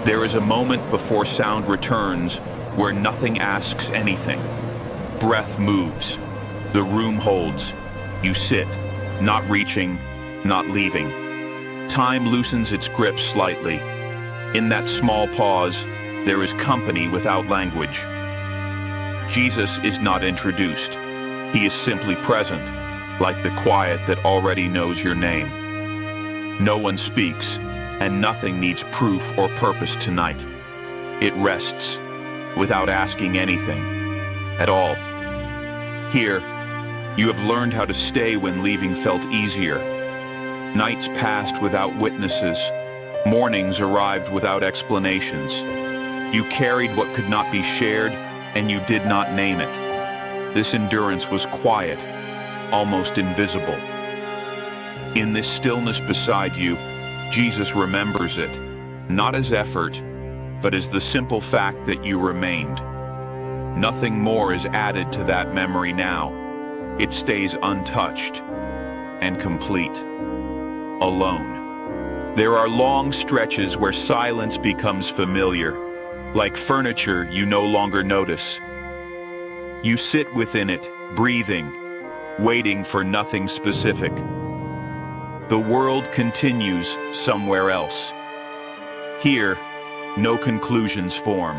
There is a moment before sound returns where nothing asks anything. Breath moves. The room holds. You sit, not reaching, not leaving. Time loosens its grip slightly. In that small pause, there is company without language. Jesus is not introduced. He is simply present, like the quiet that already knows your name. No one speaks, and nothing needs proof or purpose tonight. It rests, without asking anything at all. Here, you have learned how to stay when leaving felt easier. Nights passed without witnesses. Mornings arrived without explanations. You carried what could not be shared, and you did not name it. This endurance was quiet, almost invisible. In this stillness beside you, Jesus remembers it, not as effort, but as the simple fact that you remained. Nothing more is added to that memory now. It stays untouched and complete, alone. There are long stretches where silence becomes familiar, like furniture you no longer notice. You sit within it, breathing, waiting for nothing specific. The world continues somewhere else. Here, no conclusions form.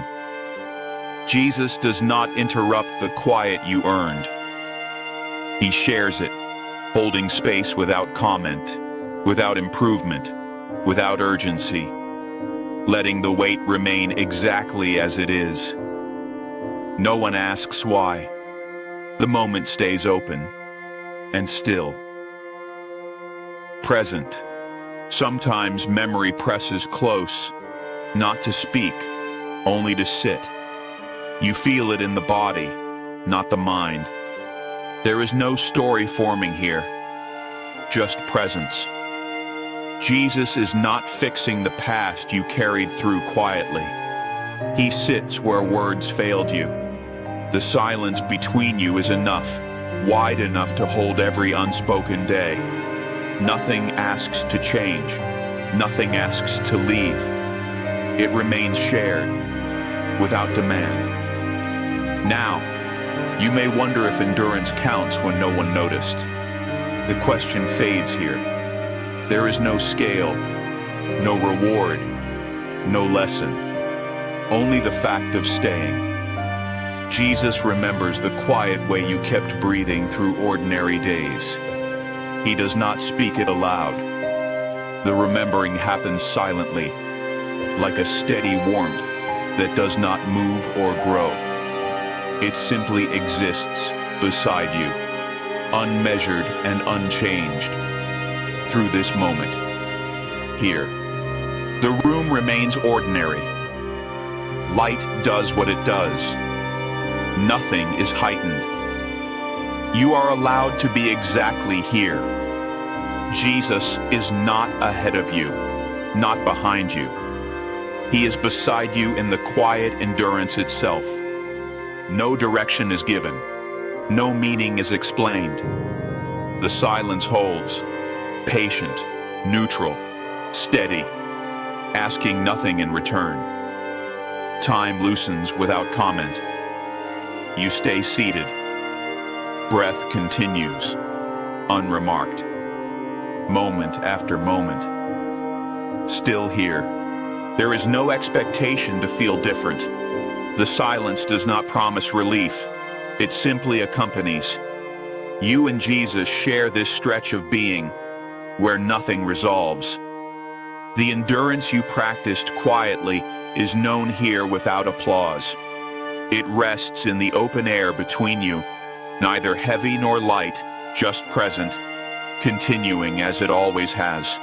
Jesus does not interrupt the quiet you earned. He shares it, holding space without comment, without improvement, without urgency, letting the weight remain exactly as it is. No one asks why. The moment stays open and still. Present. Sometimes memory presses close, not to speak, only to sit. You feel it in the body, not the mind. There is no story forming here, just presence. Jesus is not fixing the past you carried through quietly. He sits where words failed you. The silence between you is enough, wide enough to hold every unspoken day. Nothing asks to change. Nothing asks to leave. It remains shared, without demand. Now, you may wonder if endurance counts when no one noticed. The question fades here. There is no scale, no reward, no lesson, only the fact of staying. Jesus remembers the quiet way you kept breathing through ordinary days. He does not speak it aloud. The remembering happens silently, like a steady warmth that does not move or grow. It simply exists beside you, unmeasured and unchanged, through this moment. Here, the room remains ordinary. Light does what it does. Nothing is heightened. You are allowed to be exactly here. Jesus is not ahead of you, not behind you. He is beside you in the quiet endurance itself. No direction is given. No meaning is explained. The silence holds, patient, neutral, steady, asking nothing in return. Time loosens without comment. You stay seated. Breath continues, unremarked. Moment after moment. Still here. There is no expectation to feel different. The silence does not promise relief. It simply accompanies. You and Jesus share this stretch of being where nothing resolves. The endurance you practiced quietly is known here without applause. It rests in the open air between you, neither heavy nor light, just present, continuing as it always has.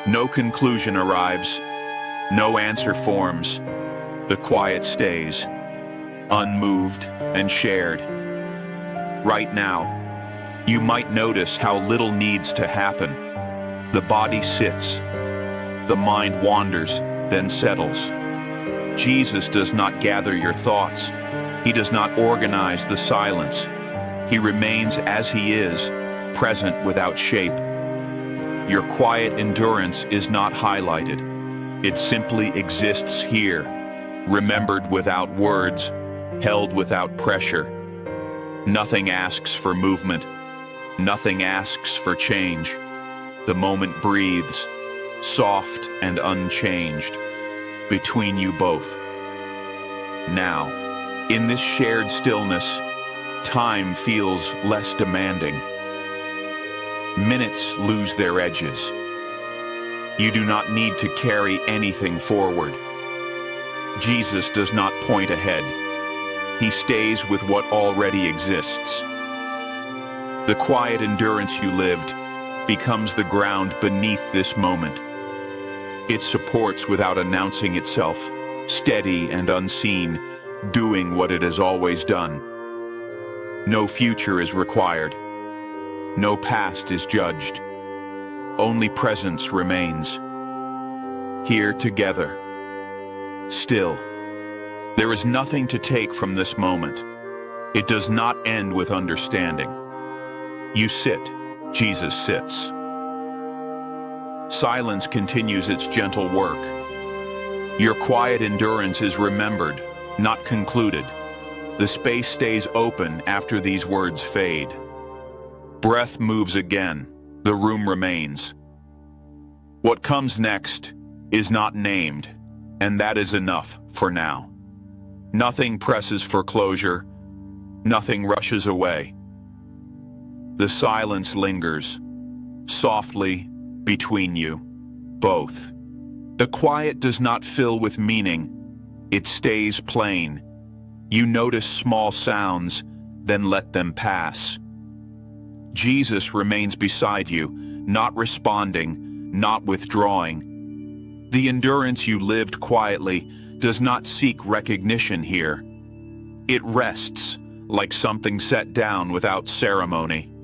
No conclusion arrives, no answer forms. The quiet stays, unmoved and shared. Right now, you might notice how little needs to happen. The body sits, the mind wanders, then settles. Jesus does not gather your thoughts. He does not organize the silence. He remains as he is, present without shape. Your quiet endurance is not highlighted. It simply exists here, remembered without words, held without pressure. Nothing asks for movement. Nothing asks for change. The moment breathes, soft and unchanged, between you both. Now, in this shared stillness, time feels less demanding. Minutes lose their edges. You do not need to carry anything forward. Jesus does not point ahead. He stays with what already exists. The quiet endurance you lived becomes the ground beneath this moment. It supports without announcing itself, steady and unseen, doing what it has always done. No future is required. No past is judged. Only presence remains. Here together. Still. There is nothing to take from this moment. It does not end with understanding. You sit. Jesus sits. Silence continues its gentle work. Your quiet endurance is remembered, not concluded. The space stays open after these words fade. Breath moves again. The room remains. What comes next is not named, and that is enough for now. Nothing presses for closure. Nothing rushes away. The silence lingers, softly, between you, both. The quiet does not fill with meaning. It stays plain. You notice small sounds, then let them pass. Jesus remains beside you, not responding, not withdrawing. The endurance you lived quietly does not seek recognition here. It rests, like something set down without ceremony.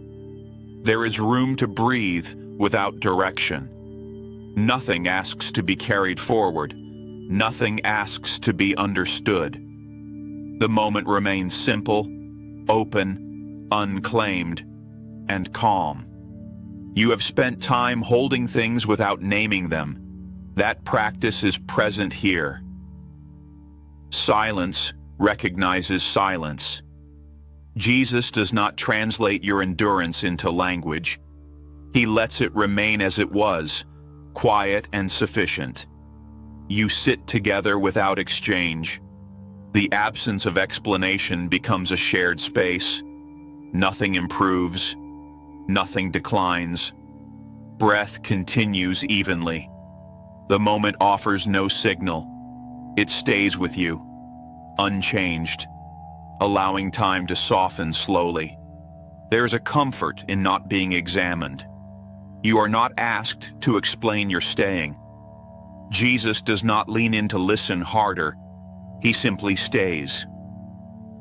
There is room to breathe without direction. Nothing asks to be carried forward. Nothing asks to be understood. The moment remains simple, open, unclaimed, and calm. You have spent time holding things without naming them. That practice is present here. Silence recognizes silence. Jesus does not translate your endurance into language. He lets it remain as it was, quiet and sufficient. You sit together without exchange. The absence of explanation becomes a shared space. Nothing improves. Nothing declines. Breath continues evenly. The moment offers no signal. It stays with you, unchanged, allowing time to soften slowly. There's a comfort in not being examined. You are not asked to explain your staying. Jesus does not lean in to listen harder. He simply stays.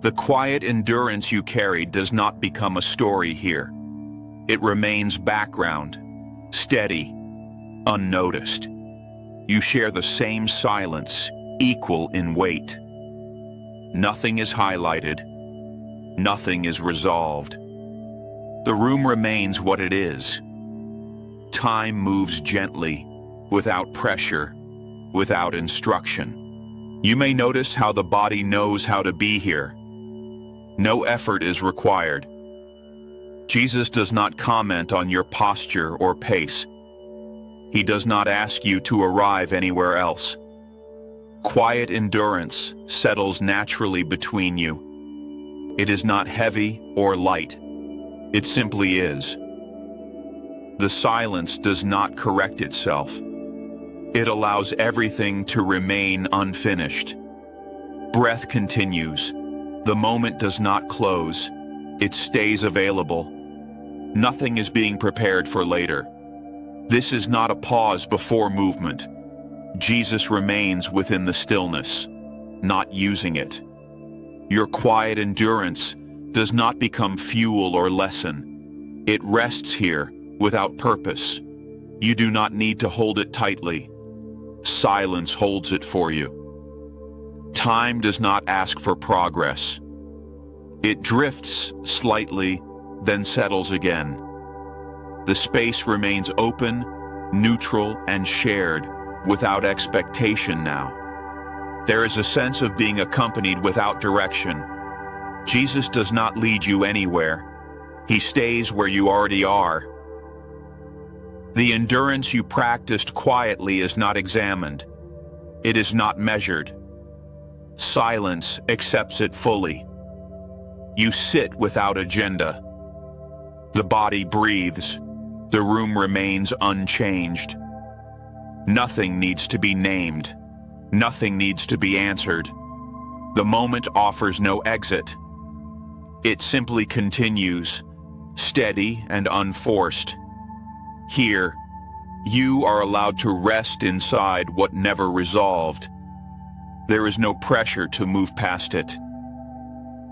The quiet endurance you carried does not become a story here. It remains background, steady, unnoticed. You share the same silence, equal in weight. Nothing is highlighted. Nothing is resolved. The room remains what it is. Time moves gently, without pressure, without instruction. You may notice how the body knows how to be here. No effort is required. Jesus does not comment on your posture or pace. He does not ask you to arrive anywhere else. Quiet endurance settles naturally between you. It is not heavy or light. It simply is. The silence does not correct itself. It allows everything to remain unfinished. Breath continues. The moment does not close. It stays available. Nothing is being prepared for later. This is not a pause before movement. Jesus remains within the stillness, not using it. Your quiet endurance does not become fuel or lesson. It rests here without purpose. You do not need to hold it tightly. Silence holds it for you. Time does not ask for progress. It drifts slightly, then settles again. The space remains open, neutral, and shared, without expectation now. There is a sense of being accompanied without direction. Jesus does not lead you anywhere. He stays where you already are. The endurance you practiced quietly is not examined. It is not measured. Silence accepts it fully. You sit without agenda. The body breathes. The room remains unchanged. Nothing needs to be named. Nothing needs to be answered. The moment offers no exit. It simply continues, steady and unforced. Here, you are allowed to rest inside what never resolved. There is no pressure to move past it.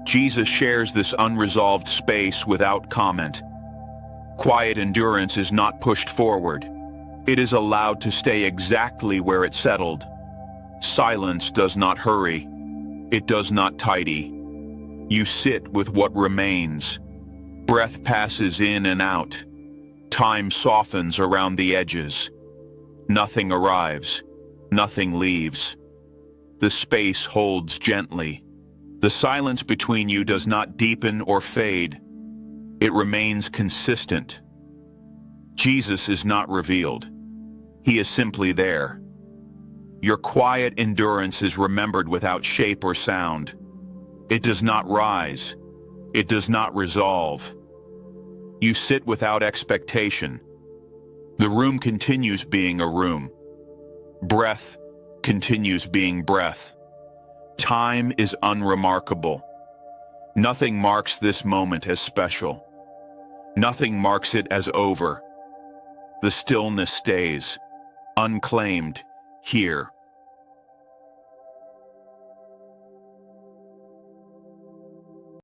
Jesus shares this unresolved space without comment. Quiet endurance is not pushed forward. It is allowed to stay exactly where it settled. Silence does not hurry. It does not tidy. You sit with what remains. Breath passes in and out. Time softens around the edges. Nothing arrives. Nothing leaves. The space holds gently. The silence between you does not deepen or fade. It remains consistent. Jesus is not revealed. He is simply there. Your quiet endurance is remembered without shape or sound. It does not rise. It does not resolve. You sit without expectation. The room continues being a room. Breath continues being breath. Time is unremarkable. Nothing marks this moment as special. Nothing marks it as over. The stillness stays, unclaimed, here.